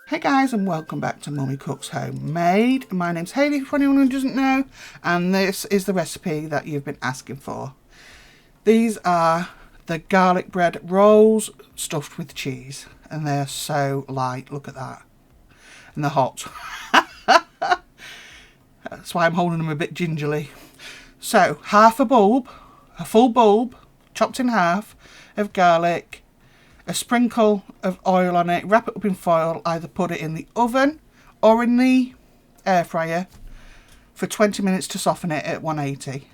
Hey guys, and welcome back to Mummy Cooks Homemade. My name's Hayley for anyone who doesn't know, and this is the recipe that you've been asking for. These are the garlic bread rolls stuffed with cheese, and they're so light. Look at that. And they're hot. That's why I'm holding them a bit gingerly. So, half a bulb, a full bulb, chopped in half, of garlic, a sprinkle of oil on it, wrap it up in foil, either put it in the oven or in the air fryer for 20 minutes to soften it at 180.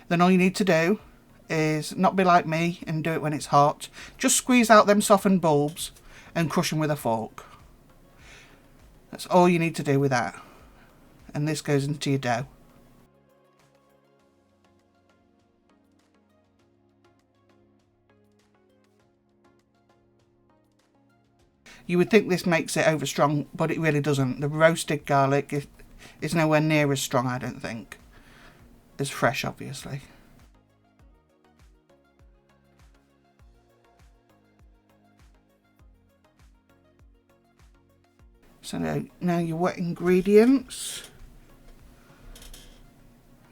Then all you need to do is not be like me and do it when it's hot. Just squeeze out them softened bulbs and crush them with a fork. That's all you need to do with that. And this goes into your dough. You would think this makes it over strong, but it really doesn't. The roasted garlic is nowhere near as strong, I don't think, as fresh, obviously. So now your wet ingredients.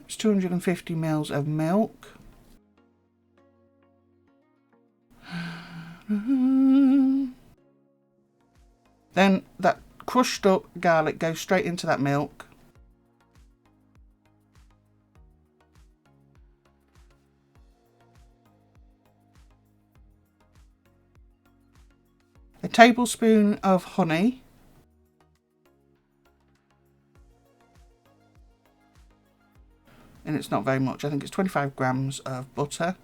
It's 250 ml of milk. Then that crushed up garlic goes straight into that milk. A tablespoon of honey. And it's not very much, I think it's 25 grams of butter.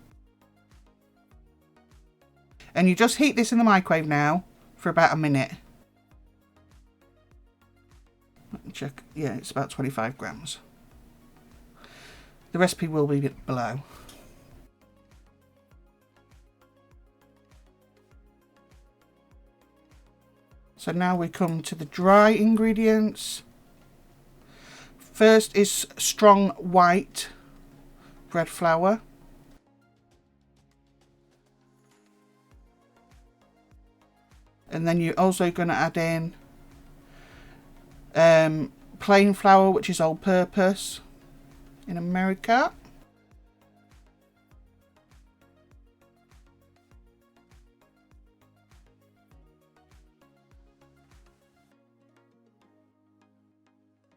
And you just heat this in the microwave now for about a minute. Let me check. Yeah, it's about 25 grams. The recipe will be below. So now we come to the dry ingredients. First is strong white bread flour. And then you're also going to add in plain flour, which is all-purpose in America.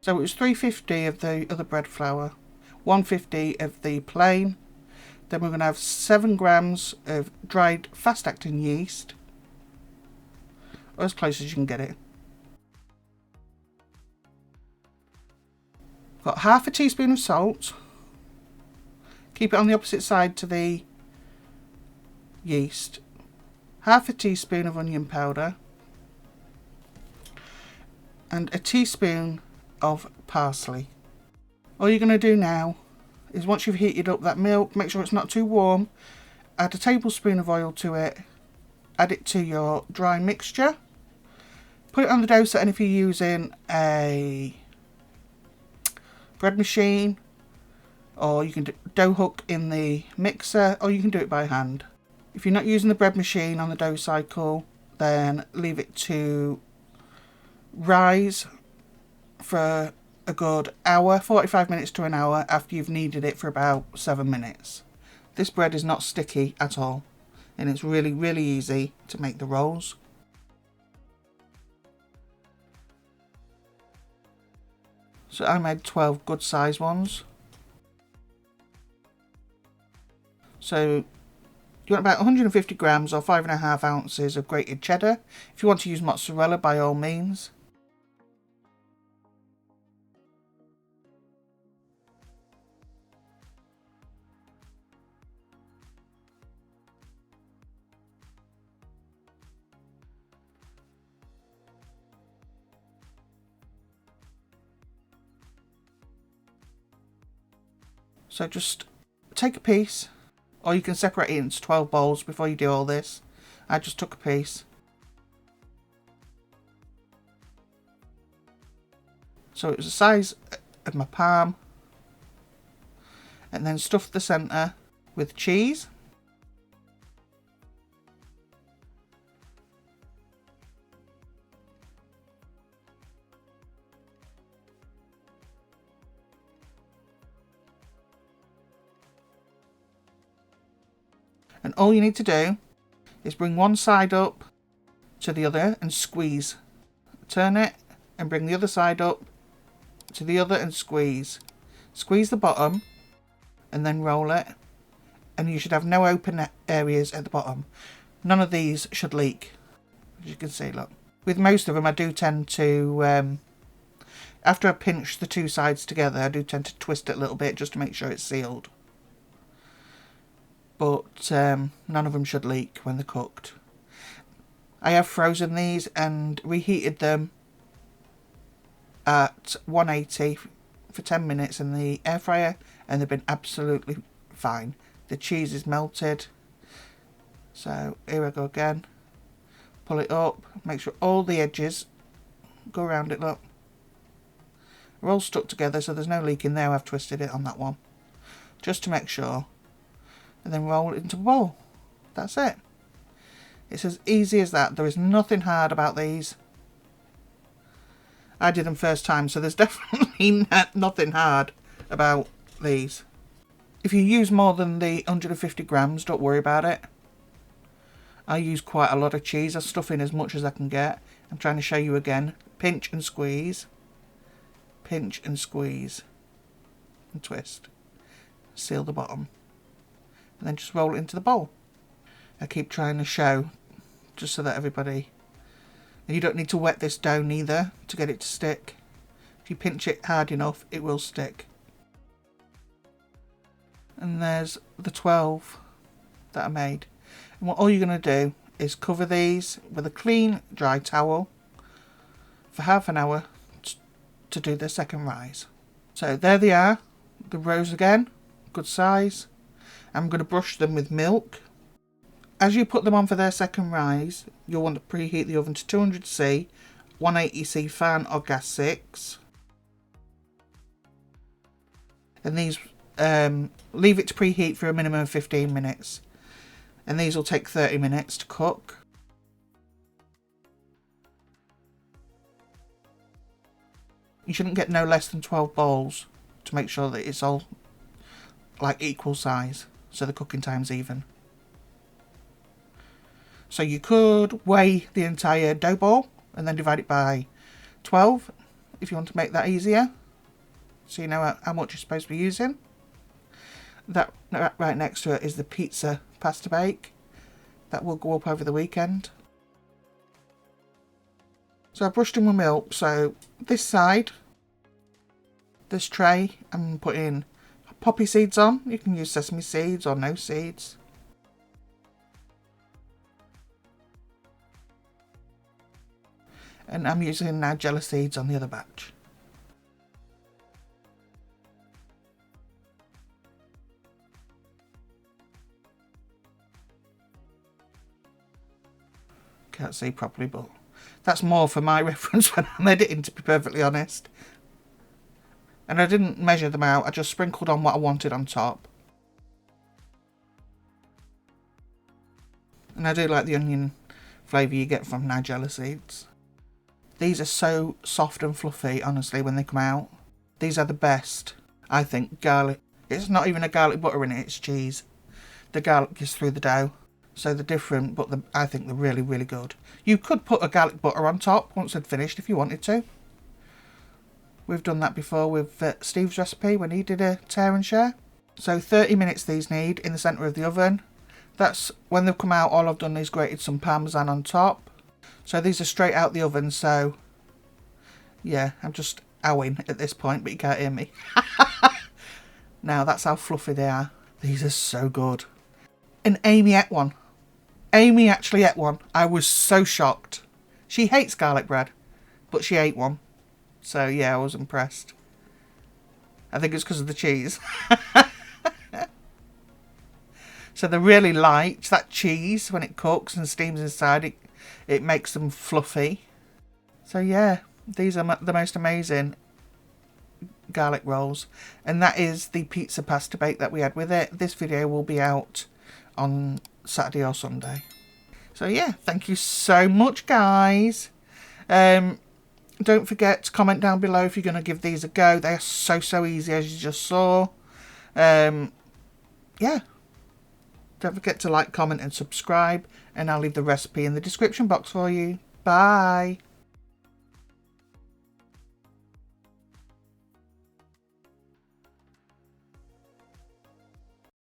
So it was 350 of the other bread flour, 150 of the plain. Then we're going to have 7 grams of dried fast-acting yeast, or as close as you can get it. Got half a teaspoon of salt. Keep it on the opposite side to the yeast. Half a teaspoon of onion powder. And a teaspoon of parsley. All you're going to do now is, once you've heated up that milk, make sure it's not too warm. Add a tablespoon of oil to it. Add it to your dry mixture. Put it on the dough set, and if you're using a bread machine, or you can dough hook in the mixer, or you can do it by hand. If you're not using the bread machine on the dough cycle, then leave it to rise for a good hour, 45 minutes to an hour, after you've kneaded it for about 7 minutes. This bread is not sticky at all, and it's really, really easy to make the rolls. So I made 12 good size ones. So you want about 150 grams or 5.5 ounces of grated cheddar. If you want to use mozzarella, by all means. So just take a piece, or you can separate it into 12 bowls before you do all this. I just took a piece. So it was the size of my palm. And then stuff the centre with cheese. And all you need to do is bring one side up to the other and squeeze. Turn it and bring the other side up to the other and squeeze. Squeeze the bottom and then roll it. And you should have no open areas at the bottom. None of these should leak, as you can see, look. With most of them I do tend to, after I pinch the two sides together, I do tend to twist it a little bit just to make sure it's sealed. But none of them should leak when they're cooked. I have frozen these and reheated them at 180 for 10 minutes in the air fryer, and they've been absolutely fine. The cheese is melted. So here I go again. Pull it up, make sure all the edges go around it, look. They're all stuck together, so there's no leak in there. I've twisted it on that one, just to make sure. And then roll it into a bowl. That's it. It's as easy as that. There is nothing hard about these. I did them first time, so there's definitely nothing hard about these. If you use more than the 150 grams, don't worry about it. I use quite a lot of cheese. I stuff in as much as I can get. I'm trying to show you again. Pinch and squeeze. Pinch and squeeze. And twist. Seal the bottom. And then just roll it into the bowl. I keep trying to show, just so that everybody... And you don't need to wet this down either to get it to stick. If you pinch it hard enough, it will stick. And there's the 12 that I made. And what all you're going to do is cover these with a clean, dry towel for half an hour to do the second rise. So there they are, the rows again, good size. I'm going to brush them with milk. As you put them on for their second rise, you'll want to preheat the oven to 200°C, 180°C fan or gas 6. And these, leave it to preheat for a minimum of 15 minutes. And these will take 30 minutes to cook. You shouldn't get no less than 12 bowls to make sure that it's all like equal size, so the cooking time's even. So you could weigh the entire dough ball and then divide it by 12 if you want to make that easier, so you know how much you're supposed to be using. That right next to it is the pizza pasta bake. That will go up over the weekend. So I brushed them with milk. So this side, this tray, I'm putting poppy seeds on. You can use sesame seeds or no seeds. And I'm using nigella seeds on the other batch. Can't see properly, but that's more for my reference when I'm editing, to be perfectly honest. And I didn't measure them out, I just sprinkled on what I wanted on top. And I do like the onion flavour you get from nigella seeds. These are so soft and fluffy, honestly, when they come out. These are the best, I think, garlic. It's not even a garlic butter in it, it's cheese. The garlic is through the dough. So they're different, but I think they're really, really good. You could put a garlic butter on top once they'd finished if you wanted to. We've done that before with Steve's recipe when he did a tear and share. So 30 minutes these need in the centre of the oven. That's when they've come out, all I've done is grated some parmesan on top. So these are straight out the oven, so yeah, I'm just owing at this point, but you can't hear me. Now that's how fluffy they are. These are so good. And Amy ate one. Amy actually ate one. I was so shocked. She hates garlic bread, but she ate one. So yeah, I was impressed. I think it's because of the cheese. So they're really light. That cheese, when it cooks and steams inside, it makes them fluffy. So yeah, these are the most amazing garlic rolls. And that is the pizza pasta bake that we had with it. This video will be out on Saturday or Sunday. So yeah, thank you so much, guys. Don't forget to comment down below if you're going to give these a go. They are so easy, as you just saw. Yeah, Don't forget to like, comment and subscribe, and I'll leave the recipe in the description box for you. Bye!